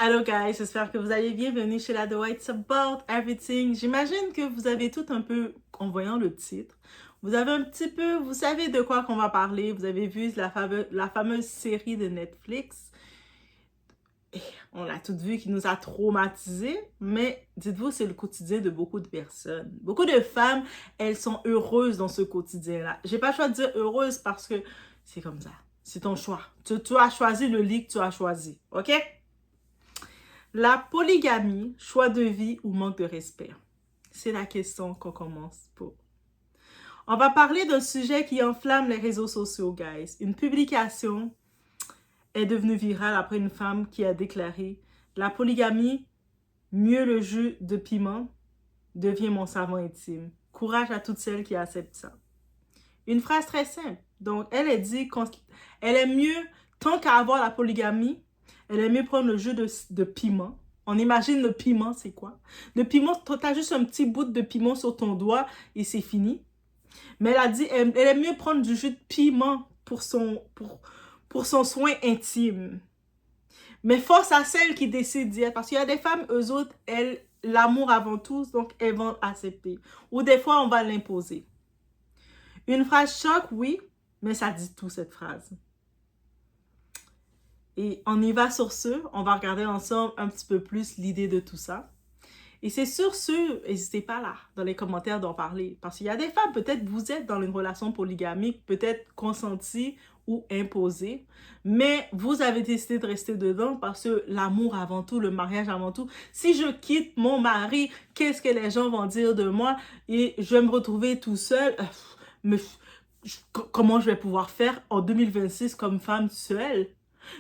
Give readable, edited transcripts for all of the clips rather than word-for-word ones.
Hello guys, j'espère que vous allez bien. Bienvenue chez la The White About Everything. J'imagine que vous avez tout un peu, en voyant le titre, vous avez un petit peu, vous savez de quoi qu'on va parler. Vous avez vu la fameuse série de Netflix. Et on l'a toutes vu qui nous a traumatisés, mais dites-vous, c'est le quotidien de beaucoup de personnes. Beaucoup de femmes, elles sont heureuses dans ce quotidien-là. J'ai pas le choix de dire heureuse parce que c'est comme ça. C'est ton choix. Tu as choisi le lit que tu as choisi, ok? La polygamie, choix de vie ou manque de respect? C'est la question qu'on commence pour. On va parler d'un sujet qui enflamme les réseaux sociaux, guys. Une publication est devenue virale après une femme qui a déclaré « La polygamie, mieux le jus de piment, devient mon savon intime. Courage à toutes celles qui acceptent ça. » Une phrase très simple. Donc, elle a dit qu'elle est mieux, tant qu'à avoir la polygamie, elle aime mieux prendre le jus de piment. On imagine le piment, c'est quoi? Le piment, tu as juste un petit bout de piment sur ton doigt et c'est fini. Mais elle a dit, elle aime mieux prendre du jus de piment pour son soin intime. Mais force à celles qui décident d'y être. Parce qu'il y a des femmes, eux autres, elles, l'amour avant tout, donc elles vont accepter. Ou des fois, on va l'imposer. Une phrase choc, oui, mais ça dit tout, cette phrase. Et on y va sur ce, on va regarder ensemble un petit peu plus l'idée de tout ça. Et c'est sur ce, n'hésitez pas là, dans les commentaires d'en parler. Parce qu'il y a des femmes, peut-être vous êtes dans une relation polygamique, peut-être consentie ou imposée, mais vous avez décidé de rester dedans parce que l'amour avant tout, le mariage avant tout. Si je quitte mon mari, qu'est-ce que les gens vont dire de moi? Et je vais me retrouver tout seul. Comment je vais pouvoir faire en 2026 comme femme seule?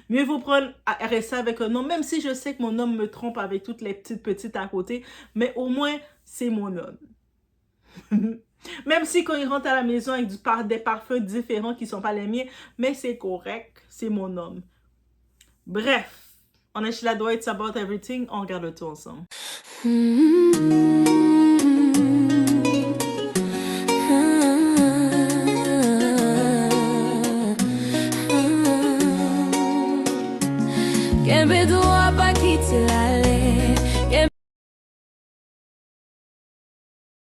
Mieux vaut prendre rester avec un homme, même si je sais que mon homme me trompe avec toutes les petites à côté, mais au moins, c'est mon homme. Même si quand il rentre à la maison avec des parfums différents qui ne sont pas les miens, mais c'est correct, c'est mon homme. Bref, on est chez la It's About Everything, on regarde le tout ensemble.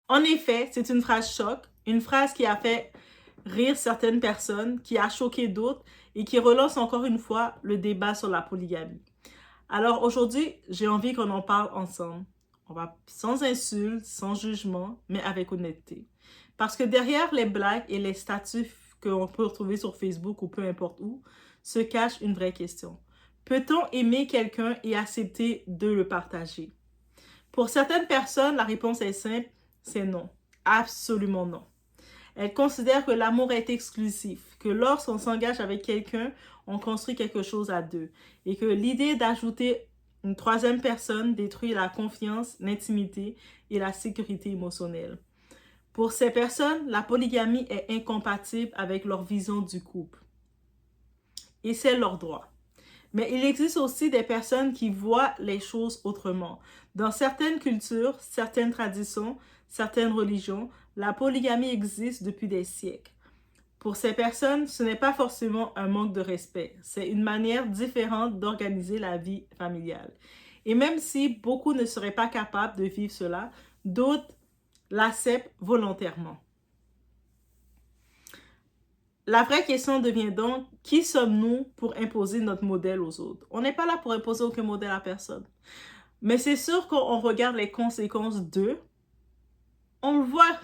En effet, c'est une phrase choc, une phrase qui a fait rire certaines personnes, qui a choqué d'autres et qui relance encore une fois le débat sur la polygamie. Alors aujourd'hui, j'ai envie qu'on en parle ensemble. On va sans insulte, sans jugement, mais avec honnêteté. Parce que derrière les blagues et les statuts qu'on peut retrouver sur Facebook ou peu importe où, se cache une vraie question. Peut-on aimer quelqu'un et accepter de le partager? Pour certaines personnes, la réponse est simple, c'est non. Absolument non. Elles considèrent que l'amour est exclusif, que lorsqu'on s'engage avec quelqu'un, on construit quelque chose à deux, et que l'idée d'ajouter une troisième personne détruit la confiance, l'intimité et la sécurité émotionnelle. Pour ces personnes, la polygamie est incompatible avec leur vision du couple. Et c'est leur droit. Mais il existe aussi des personnes qui voient les choses autrement. Dans certaines cultures, certaines traditions, certaines religions, la polygamie existe depuis des siècles. Pour ces personnes, ce n'est pas forcément un manque de respect. C'est une manière différente d'organiser la vie familiale. Et même si beaucoup ne seraient pas capables de vivre cela, d'autres l'acceptent volontairement. La vraie question devient donc, qui sommes-nous pour imposer notre modèle aux autres? On n'est pas là pour imposer aucun modèle à personne. Mais c'est sûr qu'on regarde les conséquences d'eux, on le voit.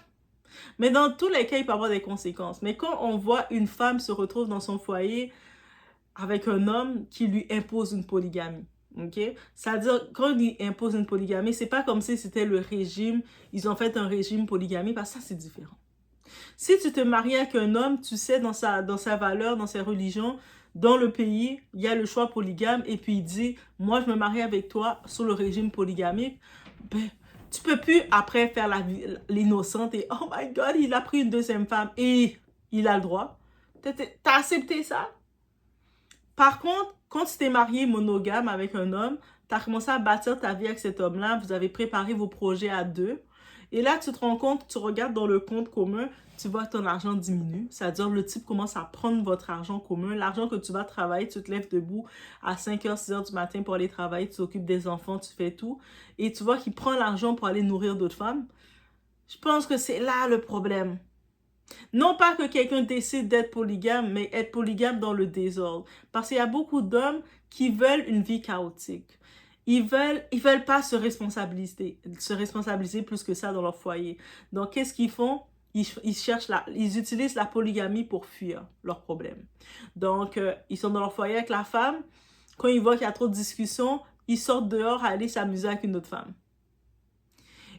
Mais dans tous les cas, il peut y avoir des conséquences. Mais quand on voit une femme se retrouve dans son foyer avec un homme qui lui impose une polygamie, ok? C'est-à-dire, quand il impose une polygamie, c'est pas comme si c'était le régime, ils ont fait un régime polygamie, parce que ça, c'est différent. Si tu te maries avec un homme, tu sais, dans sa valeur, dans sa religion, dans le pays, il y a le choix polygame, et puis il dit, moi, je me marie avec toi sous le régime polygamique, ben, tu peux plus après faire l'innocente et, oh my God, il a pris une deuxième femme, et il a le droit. T'as accepté ça? Par contre, quand tu t'es marié monogame avec un homme, tu as commencé à bâtir ta vie avec cet homme-là, vous avez préparé vos projets à deux, Et là, tu te rends compte, tu regardes dans le compte commun, tu vois que ton argent diminue. C'est-à-dire, le type commence à prendre votre argent commun, l'argent que tu vas travailler, tu te lèves debout à 5h, 6h du matin pour aller travailler, tu t'occupes des enfants, tu fais tout. Et tu vois qu'il prend l'argent pour aller nourrir d'autres femmes. Je pense que c'est là le problème. Non pas que quelqu'un décide d'être polygame, mais être polygame dans le désordre. Parce qu'il y a beaucoup d'hommes qui veulent une vie chaotique. Ils veulent pas se responsabiliser plus que ça dans leur foyer. Donc, qu'est-ce qu'ils font? Ils utilisent la polygamie pour fuir leurs problèmes. Donc, ils sont dans leur foyer avec la femme. Quand ils voient qu'il y a trop de discussions, ils sortent dehors à aller s'amuser avec une autre femme.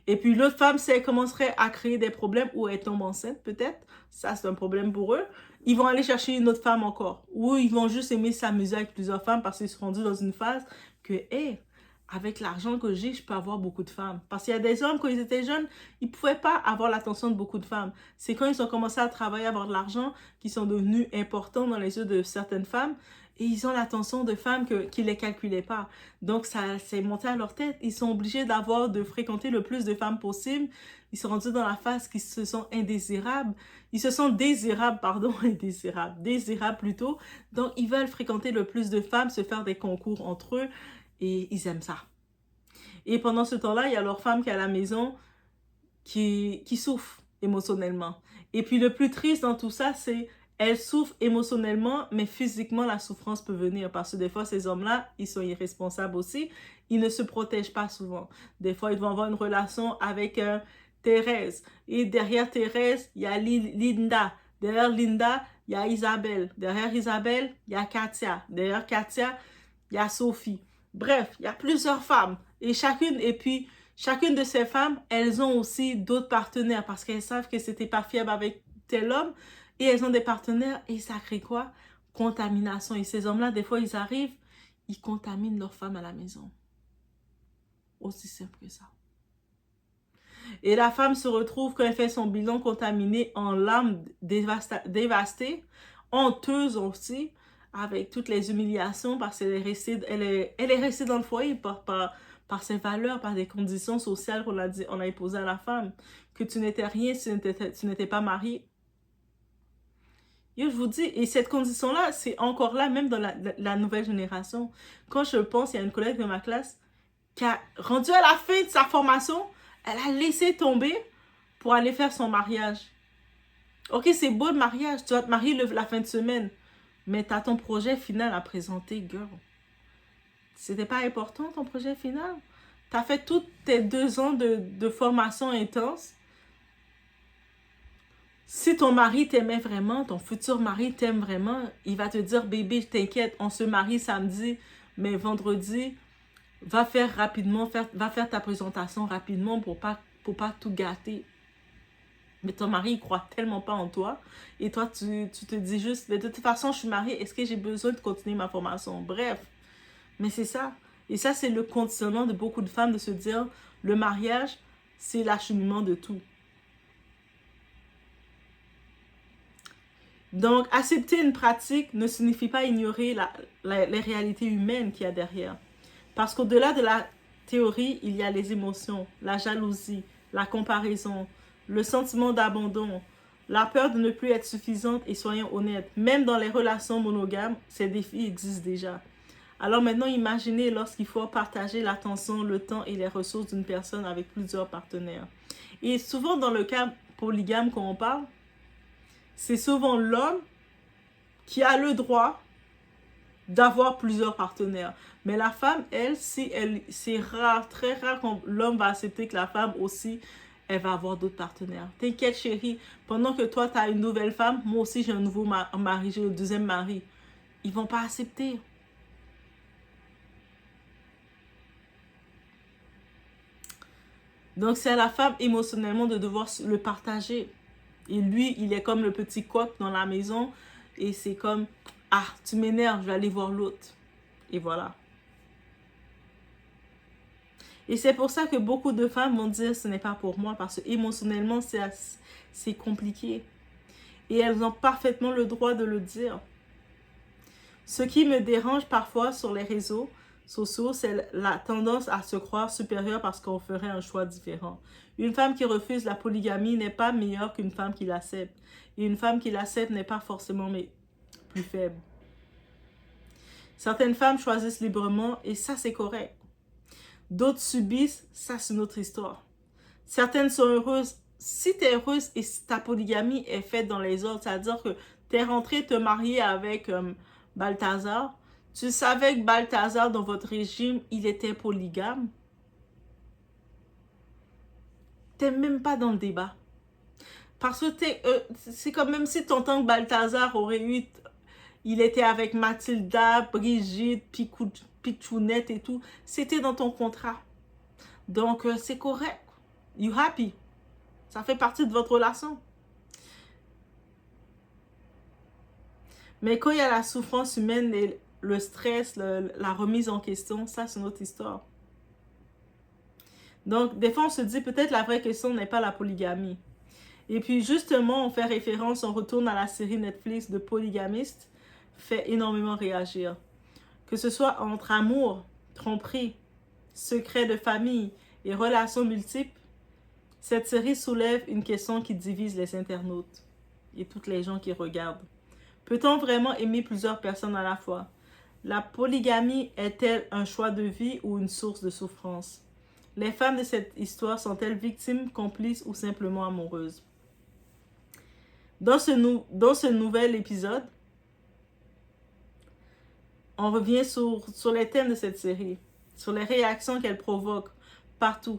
Et puis l'autre femme, si elle commencerait à créer des problèmes ou elle tombe enceinte peut-être, ça c'est un problème pour eux, ils vont aller chercher une autre femme encore. Ou ils vont juste aimer s'amuser avec plusieurs femmes parce qu'ils sont rendus dans une phase que, hey, avec l'argent que j'ai, je peux avoir beaucoup de femmes. Parce qu'il y a des hommes, quand ils étaient jeunes, ils ne pouvaient pas avoir l'attention de beaucoup de femmes. C'est quand ils ont commencé à travailler, à avoir de l'argent, qu'ils sont devenus importants dans les yeux de certaines femmes. Et ils ont l'attention de femmes qui ne les calculaient pas. Donc, ça s'est monté à leur tête. Ils sont obligés de fréquenter le plus de femmes possible. Ils sont rendus dans la phase qu'ils se sont indésirables. Ils se sont désirables, pardon, indésirables. Désirables plutôt. Donc, ils veulent fréquenter le plus de femmes, se faire des concours entre eux. Et ils aiment ça. Et pendant ce temps-là, il y a leur femme qui est à la maison qui souffre émotionnellement. Et puis, le plus triste dans tout ça, c'est elle souffre émotionnellement, mais physiquement, la souffrance peut venir. Parce que des fois, ces hommes-là, ils sont irresponsables aussi. Ils ne se protègent pas souvent. Des fois, ils vont avoir une relation avec Thérèse. Et derrière Thérèse, il y a Linda. Derrière Linda, il y a Isabelle. Derrière Isabelle, il y a Katia. Derrière Katia, il y a Sophie. Bref, il y a plusieurs femmes. Et chacune de ces femmes, elles ont aussi d'autres partenaires parce qu'elles savent que c'était pas fiable avec tel homme. Et elles ont des partenaires et ça crée quoi? Contamination. Et ces hommes-là, des fois, ils arrivent, ils contaminent leur femme à la maison. Aussi simple que ça. Et la femme se retrouve, quand elle fait son bilan, contaminée en larmes dévastée, honteuse aussi, avec toutes les humiliations, parce qu'elle est restée dans le foyer par ses valeurs, par des conditions sociales on a imposées à la femme. Que tu n'étais rien si tu n'étais pas mariée. Yo, je vous dis, et cette condition-là, c'est encore là, même dans la nouvelle génération. Quand je pense, il y a une collègue de ma classe qui a rendu à la fin de sa formation, elle a laissé tomber pour aller faire son mariage. Ok, c'est beau le mariage, tu vas te marier la fin de semaine, mais tu as ton projet final à présenter, girl. C'était pas important ton projet final? Tu as fait tous tes 2 ans de formation intense. Si ton mari t'aimait vraiment, ton futur mari t'aime vraiment, il va te dire, bébé, t'inquiète, on se marie samedi, mais vendredi, va faire ta présentation rapidement pour pas tout gâter. Mais ton mari, il croit tellement pas en toi. Et toi, tu te dis juste, mais de toute façon, je suis mariée, est-ce que j'ai besoin de continuer ma formation? Bref, mais c'est ça. Et ça, c'est le conditionnement de beaucoup de femmes de se dire, le mariage, c'est l'acheminement de tout. Donc, accepter une pratique ne signifie pas ignorer les réalités humaines qu'il y a derrière. Parce qu'au-delà de la théorie, il y a les émotions, la jalousie, la comparaison, le sentiment d'abandon, la peur de ne plus être suffisante et soyons honnêtes. Même dans les relations monogames, ces défis existent déjà. Alors maintenant, imaginez lorsqu'il faut partager l'attention, le temps et les ressources d'une personne avec plusieurs partenaires. Et souvent dans le cas polygame quand on parle, c'est souvent l'homme qui a le droit d'avoir plusieurs partenaires. Mais la femme, elle, c'est rare, très rare quand l'homme va accepter que la femme aussi, elle va avoir d'autres partenaires. T'inquiète chérie, pendant que toi, tu as une nouvelle femme, moi aussi j'ai un nouveau mari, j'ai un deuxième mari. Ils vont pas accepter. Donc c'est à la femme émotionnellement de devoir le partager. Et lui, il est comme le petit coq dans la maison. Et c'est comme, ah, tu m'énerves, je vais aller voir l'autre. Et voilà. Et c'est pour ça que beaucoup de femmes vont dire, ce n'est pas pour moi. Parce que émotionnellement, c'est compliqué. Et elles ont parfaitement le droit de le dire. Ce qui me dérange parfois sur les réseaux, sociaux, c'est la tendance à se croire supérieure parce qu'on ferait un choix différent. Une femme qui refuse la polygamie n'est pas meilleure qu'une femme qui l'accepte. Et une femme qui l'accepte n'est pas forcément plus faible. Certaines femmes choisissent librement et ça, c'est correct. D'autres subissent, ça, c'est une autre histoire. Certaines sont heureuses. Si tu es heureuse et ta polygamie est faite dans les ordres, c'est-à-dire que tu es rentrée te marier avec Balthazar, tu savais que Balthazar, dans votre régime, il était polygame. Tu n'es même pas dans le débat. Parce que c'est comme même si ton que Balthazar aurait eu, il était avec Mathilda, Brigitte, Pichounette et tout. C'était dans ton contrat. Donc, c'est correct. You happy. Ça fait partie de votre relation. Mais quand il y a la souffrance humaine et le stress, la remise en question, ça, c'est une autre histoire. Donc, des fois, on se dit peut-être la vraie question n'est pas la polygamie. Et puis, justement, on fait référence, on retourne à la série Netflix de Polygamiste, fait énormément réagir. Que ce soit entre amour, tromperie, secret de famille et relations multiples, cette série soulève une question qui divise les internautes et toutes les gens qui regardent. Peut-on vraiment aimer plusieurs personnes à la fois? La polygamie est-elle un choix de vie ou une source de souffrance? Les femmes de cette histoire sont-elles victimes, complices ou simplement amoureuses? Dans ce nouvel épisode, on revient sur les thèmes de cette série, sur les réactions qu'elle provoque partout.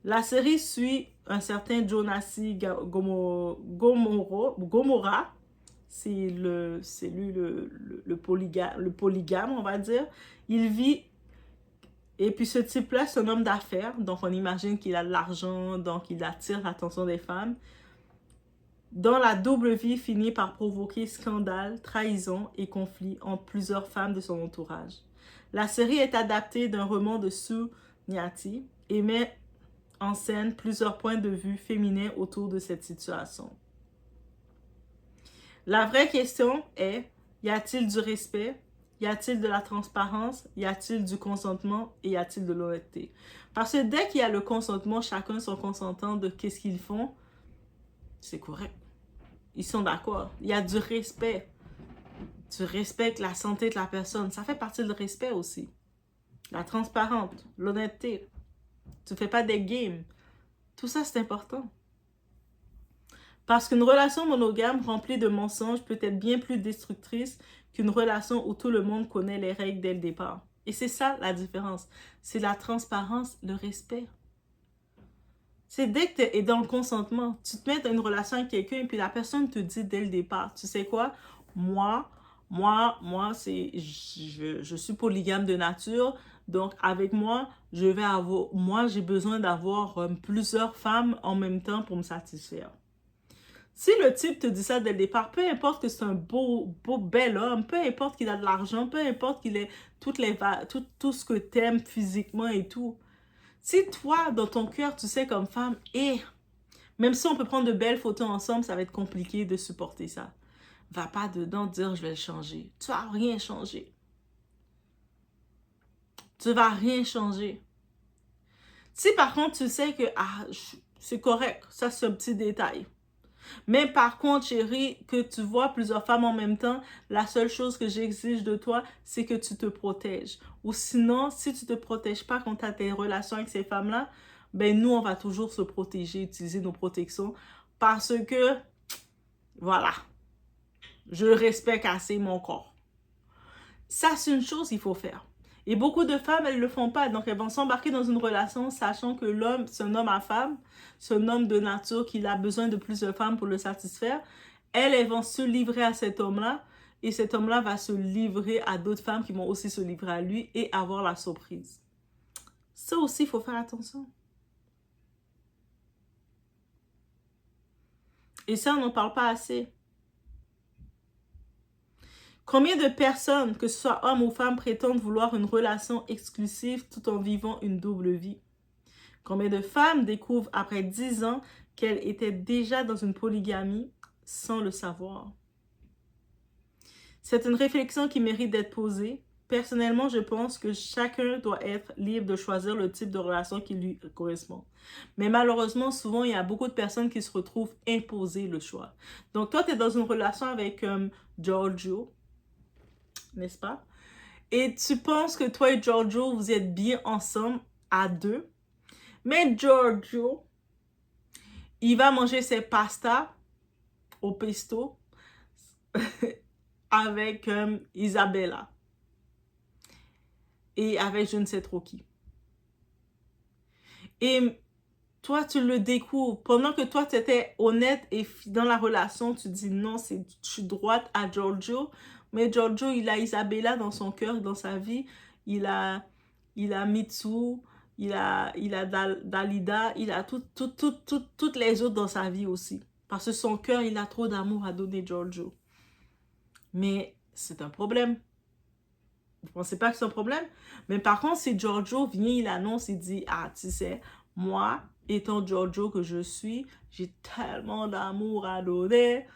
La série suit un certain Jonasi Gomorrah, c'est lui le polygame, on va dire. Il vit, et puis ce type-là, c'est un homme d'affaires, donc on imagine qu'il a de l'argent, donc il attire l'attention des femmes. Dans la double vie finit par provoquer scandale, trahison et conflit entre plusieurs femmes de son entourage. La série est adaptée d'un roman de Sue Nyati et met en scène plusieurs points de vue féminins autour de cette situation. La vraie question est, y a-t-il du respect? Y a-t-il de la transparence? Y a-t-il du consentement? Et y a-t-il de l'honnêteté? Parce que dès qu'il y a le consentement, chacun sont consentants de qu'est-ce qu'ils font, c'est correct. Ils sont d'accord. Il y a du respect. Tu respectes la santé de la personne. Ça fait partie du respect aussi. La transparence, l'honnêteté. Tu ne fais pas des games. Tout ça, c'est important. Parce qu'une relation monogame remplie de mensonges peut être bien plus destructrice qu'une relation où tout le monde connaît les règles dès le départ. Et c'est ça la différence. C'est la transparence, le respect. C'est dès que tu es dans le consentement, tu te mets dans une relation avec quelqu'un et puis la personne te dit dès le départ, tu sais quoi, moi, je suis polygame de nature, donc avec moi, j'ai besoin d'avoir plusieurs femmes en même temps pour me satisfaire. Si le type te dit ça dès le départ, peu importe que c'est un bel homme, peu importe qu'il a de l'argent, peu importe qu'il ait tout ce que t'aimes physiquement et tout, si toi, dans ton cœur, tu sais comme femme, même si on peut prendre de belles photos ensemble, ça va être compliqué de supporter ça. Va pas dedans dire je vais le changer. Tu vas rien changer. Tu vas rien changer. Si par contre tu sais que c'est correct, ça c'est un petit détail. Mais par contre, chérie, que tu vois plusieurs femmes en même temps, la seule chose que j'exige de toi, c'est que tu te protèges. Ou sinon, si tu ne te protèges pas quand tu as tes relations avec ces femmes-là, ben nous, on va toujours se protéger, utiliser nos protections. Parce que, voilà, je respecte assez mon corps. Ça, c'est une chose qu'il faut faire. Et beaucoup de femmes, elles ne le font pas. Donc, elles vont s'embarquer dans une relation sachant que l'homme, c'est un homme à femme, c'est un homme de nature qui a besoin de plus de femmes pour le satisfaire. Elles vont se livrer à cet homme-là et cet homme-là va se livrer à d'autres femmes qui vont aussi se livrer à lui et avoir la surprise. Ça aussi, il faut faire attention. Et ça, on n'en parle pas assez. Combien de personnes, que ce soit hommes ou femmes, prétendent vouloir une relation exclusive tout en vivant une double vie? Combien de femmes découvrent après 10 ans qu'elles étaient déjà dans une polygamie sans le savoir? C'est une réflexion qui mérite d'être posée personnellement, je pense que chacun doit être libre de choisir le type de relation qui lui correspond. Mais malheureusement, souvent, il y a beaucoup de personnes qui se retrouvent imposer le choix. Donc, toi, tu es dans une relation avec Giorgio, n'est-ce pas? Et tu penses que toi et Giorgio, vous êtes bien ensemble à deux. Mais Giorgio, il va manger ses pastas au pesto avec Isabella. Et avec je ne sais trop qui. Et toi, tu le découvres. Pendant que toi, tu étais honnête et dans la relation, tu dis non, je suis droite à Giorgio. Mais Giorgio, il a Isabella dans son cœur, dans sa vie. Il a Mitsu, il a Dalida, il a toutes les autres dans sa vie aussi. Parce que son cœur, il a trop d'amour à donner Giorgio. Mais c'est un problème. Vous pensez pas que c'est un problème? Mais par contre, si Giorgio vient, il annonce, il dit, ah, tu sais, moi, étant Giorgio que je suis, j'ai tellement d'amour à donner.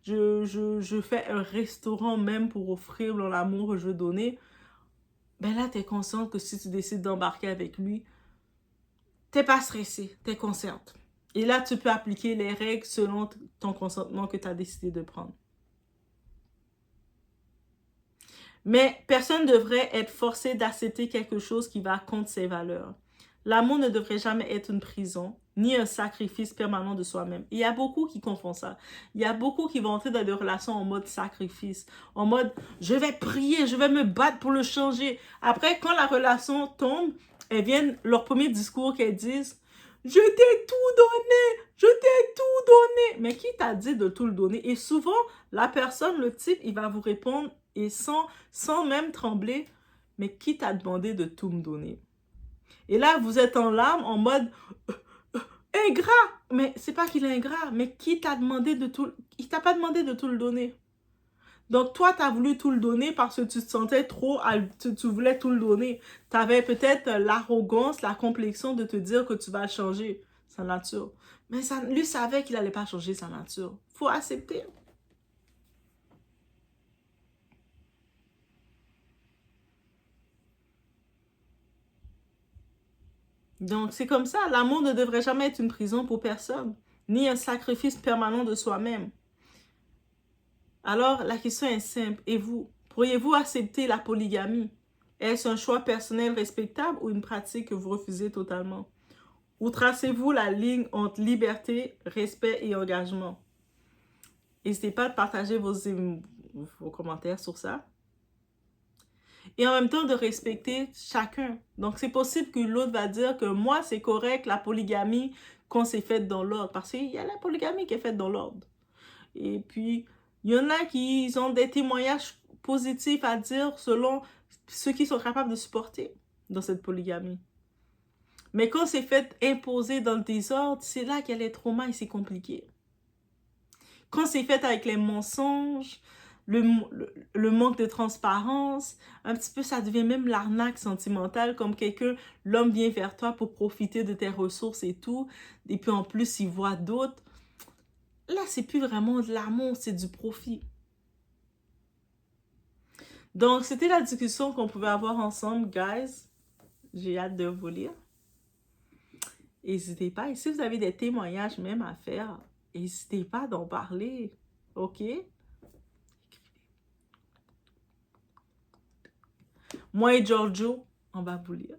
Je fais un restaurant même pour offrir l'amour que je veux donner. Ben là, tu es consciente que si tu décides d'embarquer avec lui, t'es pas stressé, tu es consciente. Et là, tu peux appliquer les règles selon ton consentement que tu as décidé de prendre. Mais personne ne devrait être forcé d'accepter quelque chose qui va contre ses valeurs. L'amour ne devrait jamais être une prison, ni un sacrifice permanent de soi-même. Il y a beaucoup qui confondent ça. Il y a beaucoup qui vont entrer dans des relations en mode sacrifice, en mode « je vais prier, je vais me battre pour le changer ». Après, quand la relation tombe, elles viennent, leur premier discours qu'elles disent « je t'ai tout donné, je t'ai tout donné ». Mais qui t'a dit de tout le donner? Et souvent, la personne, le type, il va vous répondre et sans même trembler, mais qui t'a demandé de tout me donner? Et là, vous êtes en larmes, en mode ingrat. Mais c'est pas qu'il est ingrat, mais qui t'a demandé de tout... Il t'a pas demandé de tout le donner. Donc, toi, tu as voulu tout le donner parce que tu te sentais trop... Tu voulais tout le donner. Tu avais peut-être l'arrogance, la complexion de te dire que tu vas changer sa nature. Mais ça, lui savait qu'il allait pas changer sa nature. Faut accepter. Donc, c'est comme ça. L'amour ne devrait jamais être une prison pour personne, ni un sacrifice permanent de soi-même. Alors, la question est simple. Et vous, pourriez-vous accepter la polygamie? Est-ce un choix personnel respectable ou une pratique que vous refusez totalement? Ou tracez-vous la ligne entre liberté, respect et engagement? N'hésitez pas à partager vos commentaires sur ça. Et en même temps de respecter chacun. Donc, c'est possible que l'autre va dire que moi, c'est correct, la polygamie, qu'on s'est faite dans l'ordre. Parce qu'il y a la polygamie qui est faite dans l'ordre. Et puis, il y en a qui ont des témoignages positifs à dire selon ceux qui sont capables de supporter dans cette polygamie. Mais quand c'est fait imposer dans le désordre, c'est là qu'il y a les traumas et c'est compliqué. Quand c'est fait avec les mensonges, le manque de transparence, un petit peu ça devient même l'arnaque sentimentale, comme quelqu'un, l'homme vient vers toi pour profiter de tes ressources et tout, et puis en plus il voit d'autres. Là, c'est plus vraiment de l'amour, c'est du profit. Donc, c'était la discussion qu'on pouvait avoir ensemble, guys. J'ai hâte de vous lire. N'hésitez pas. Et si vous avez des témoignages même à faire, n'hésitez pas d'en parler. OK? Moi et Giorgio, on va vous lire.